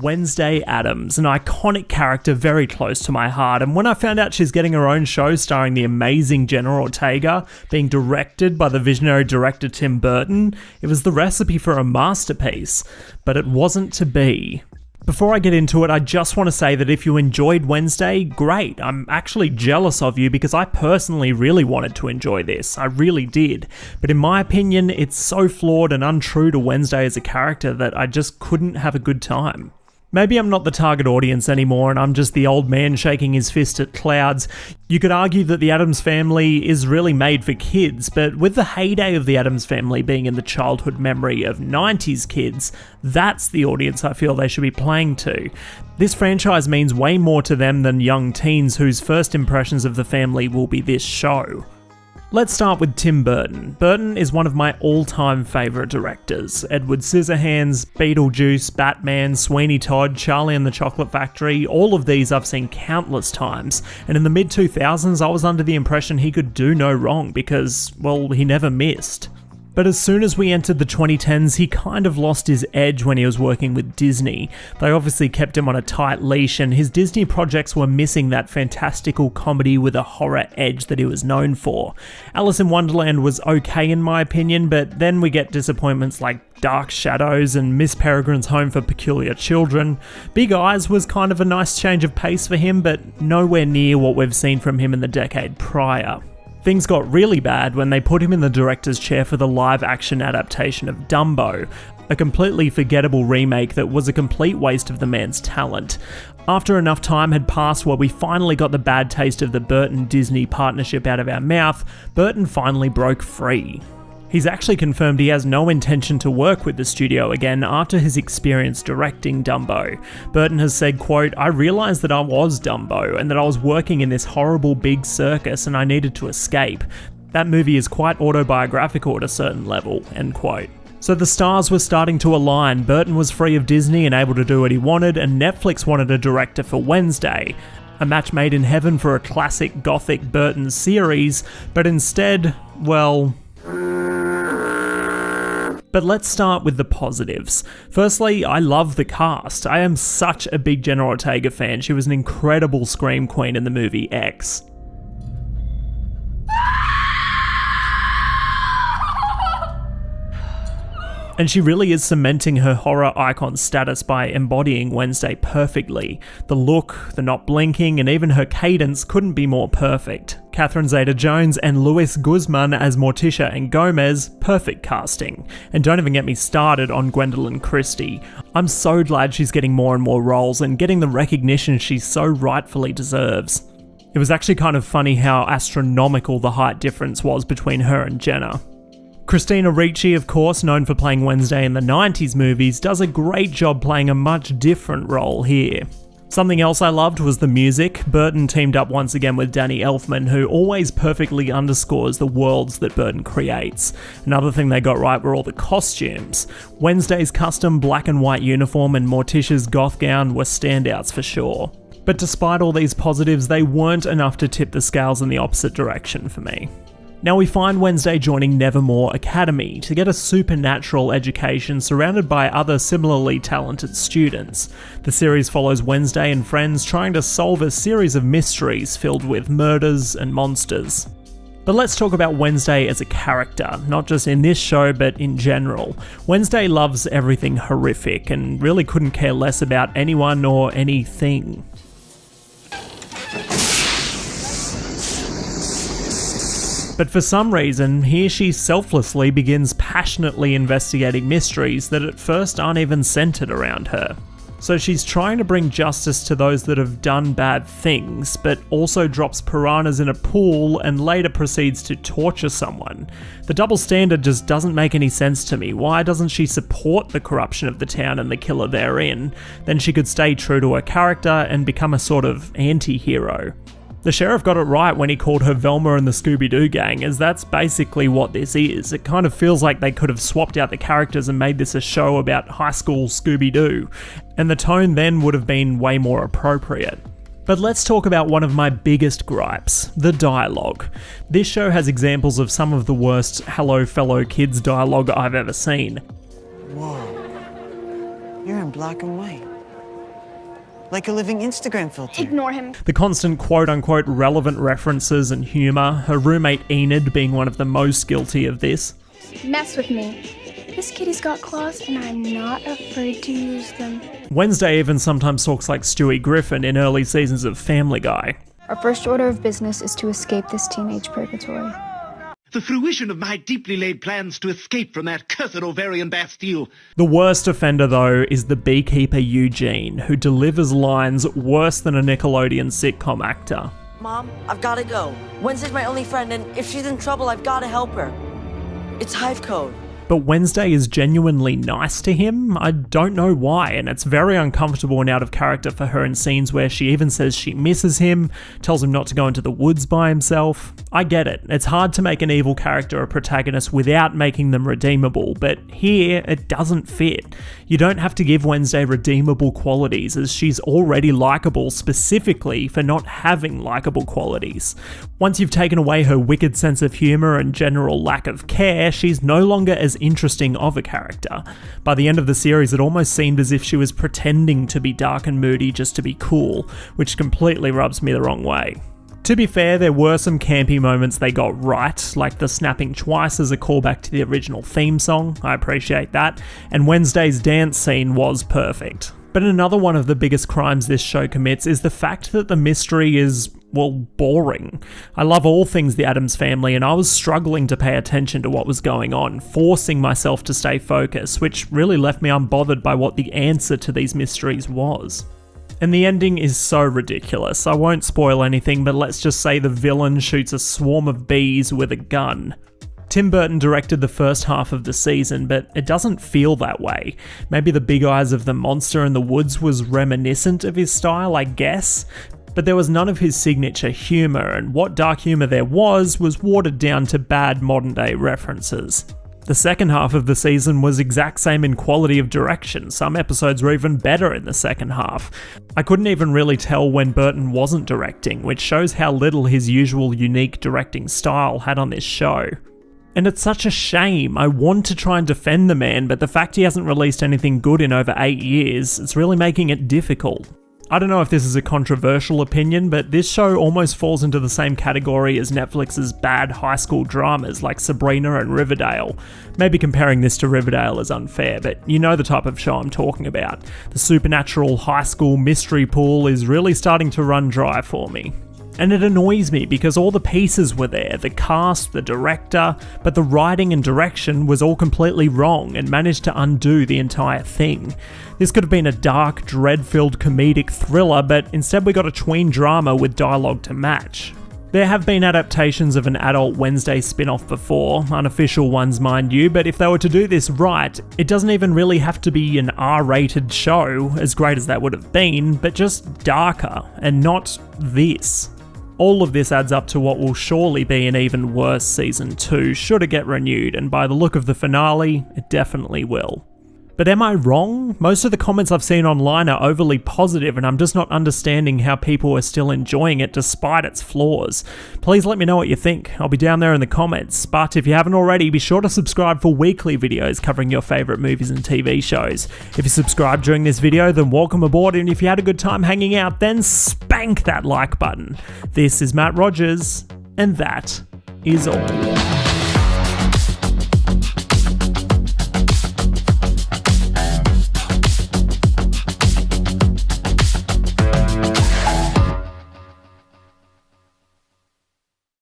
Wednesday Addams, an iconic character very close to my heart, and when I found out she's getting her own show starring the amazing Jenna Ortega, being directed by the visionary director Tim Burton, it was the recipe for a masterpiece, but it wasn't to be. Before I get into it, I just want to say that if you enjoyed Wednesday, great. I'm actually jealous of you because I personally really wanted to enjoy this. I really did. But in my opinion, it's so flawed and untrue to Wednesday as a character that I just couldn't have a good time. Maybe I'm not the target audience anymore and I'm just the old man shaking his fist at clouds. You could argue that the Addams Family is really made for kids, but with the heyday of the Addams Family being in the childhood memory of 90s kids, that's the audience I feel they should be playing to. This franchise means way more to them than young teens whose first impressions of the family will be this show. Let's start with Tim Burton. Burton is one of my all-time favourite directors. Edward Scissorhands, Beetlejuice, Batman, Sweeney Todd, Charlie and the Chocolate Factory, all of these I've seen countless times, and in the mid-2000s I was under the impression he could do no wrong because, well, he never missed. But as soon as we entered the 2010s, he kind of lost his edge when he was working with Disney. They obviously kept him on a tight leash, and his Disney projects were missing that fantastical comedy with a horror edge that he was known for. Alice in Wonderland was okay in my opinion, but then we get disappointments like Dark Shadows and Miss Peregrine's Home for Peculiar Children. Big Eyes was kind of a nice change of pace for him, but nowhere near what we've seen from him in the decade prior. Things got really bad when they put him in the director's chair for the live-action adaptation of Dumbo, a completely forgettable remake that was a complete waste of the man's talent. After enough time had passed where we finally got the bad taste of the Burton-Disney partnership out of our mouth, Burton finally broke free. He's actually confirmed he has no intention to work with the studio again after his experience directing Dumbo. Burton has said, quote, "I realised that I was Dumbo and that I was working in this horrible big circus and I needed to escape. That movie is quite autobiographical at a certain level," end quote. So the stars were starting to align. Burton was free of Disney and able to do what he wanted, and Netflix wanted a director for Wednesday. A match made in heaven for a classic gothic Burton series, but instead, well... But let's start with the positives. Firstly, I love the cast. I am such a big Jenna Ortega fan. She was an incredible scream queen in the movie X. And she really is cementing her horror icon status by embodying Wednesday perfectly. The look, the not blinking, and even her cadence couldn't be more perfect. Catherine Zeta-Jones and Luis Guzman as Morticia and Gomez, perfect casting. And don't even get me started on Gwendolyn Christie. I'm so glad she's getting more and more roles and getting the recognition she so rightfully deserves. It was actually kind of funny how astronomical the height difference was between her and Jenna. Christina Ricci, of course, known for playing Wednesday in the 90s movies, does a great job playing a much different role here. Something else I loved was the music. Burton teamed up once again with Danny Elfman, who always perfectly underscores the worlds that Burton creates. Another thing they got right were all the costumes. Wednesday's custom black and white uniform and Morticia's goth gown were standouts for sure. But despite all these positives, they weren't enough to tip the scales in the opposite direction for me. Now we find Wednesday joining Nevermore Academy to get a supernatural education surrounded by other similarly talented students. The series follows Wednesday and friends trying to solve a series of mysteries filled with murders and monsters. But let's talk about Wednesday as a character, not just in this show but in general. Wednesday loves everything horrific and really couldn't care less about anyone or anything. But for some reason, here she selflessly begins passionately investigating mysteries that at first aren't even centered around her. So she's trying to bring justice to those that have done bad things, but also drops piranhas in a pool and later proceeds to torture someone. The double standard just doesn't make any sense to me. Why doesn't she support the corruption of the town and the killer therein? Then she could stay true to her character and become a sort of anti-hero. The sheriff got it right when he called her Velma and the Scooby-Doo gang, as that's basically what this is. It kind of feels like they could have swapped out the characters and made this a show about high school Scooby-Doo, and the tone then would have been way more appropriate. But let's talk about one of my biggest gripes, the dialogue. This show has examples of some of the worst Hello Fellow Kids dialogue I've ever seen. Whoa, you're in black and white. like a living Instagram filter. Ignore him. The constant quote-unquote relevant references and humour, her roommate Enid being one of the most guilty of this. Mess with me. This kitty's got claws and I'm not afraid to use them. Wednesday even sometimes talks like Stewie Griffin in early seasons of Family Guy. Our first order of business is to escape this teenage purgatory. The fruition of my deeply laid plans to escape from that cursed ovarian Bastille. The worst offender, though, is the beekeeper Eugene, who delivers lines worse than a Nickelodeon sitcom actor. Mom, I've gotta go. Wednesday's my only friend, and if she's in trouble, I've gotta help her. It's hive code. But Wednesday is genuinely nice to him. I don't know why, and it's very uncomfortable and out of character for her in scenes where she even says she misses him, tells him not to go into the woods by himself. I get it, it's hard to make an evil character a protagonist without making them redeemable, but here it doesn't fit. You don't have to give Wednesday redeemable qualities, as she's already likeable specifically for not having likeable qualities. Once you've taken away her wicked sense of humour and general lack of care, she's no longer as interesting of a character. By the end of the series, it almost seemed as if she was pretending to be dark and moody just to be cool, which completely rubs me the wrong way. To be fair, there were some campy moments they got right, like the snapping twice as a callback to the original theme song, I appreciate that, and Wednesday's dance scene was perfect. But another one of the biggest crimes this show commits is the fact that the mystery is, well, boring. I love all things the Addams family, and I was struggling to pay attention to what was going on, forcing myself to stay focused, which really left me unbothered by what the answer to these mysteries was. And the ending is so ridiculous. I won't spoil anything, but let's just say the villain shoots a swarm of bees with a gun. Tim Burton directed the first half of the season, but it doesn't feel that way. Maybe the big eyes of the monster in the woods was reminiscent of his style, I guess. But there was none of his signature humour, and what dark humour there was watered down to bad modern day references. The second half of the season was exact same in quality of direction. Some episodes were even better in the second half. I couldn't even really tell when Burton wasn't directing, which shows how little his usual unique directing style had on this show. And it's such a shame. I want to try and defend the man, but the fact he hasn't released anything good in over 8 years, it's really making it difficult. I don't know if this is a controversial opinion, but this show almost falls into the same category as Netflix's bad high school dramas like Sabrina and Riverdale. Maybe comparing this to Riverdale is unfair, but you know the type of show I'm talking about. The supernatural high school mystery pool is really starting to run dry for me. And it annoys me because all the pieces were there, the cast, the director, but the writing and direction was all completely wrong and managed to undo the entire thing. This could have been a dark, dread-filled comedic thriller, but instead we got a tween drama with dialogue to match. There have been adaptations of an adult Wednesday spin-off before, unofficial ones mind you, but if they were to do this right, it doesn't even really have to be an R-rated show, as great as that would have been, but just darker, and not this. All of this adds up to what will surely be an even worse season 2 should it get renewed, and by the look of the finale, it definitely will. But am I wrong? Most of the comments I've seen online are overly positive, and I'm just not understanding how people are still enjoying it despite its flaws. Please let me know what you think. I'll be down there in the comments, but if you haven't already, be sure to subscribe for weekly videos covering your favourite movies and TV shows. If you subscribed during this video, then welcome aboard, and if you had a good time hanging out, then spank that like button. This is Matt Rogers, and that is all.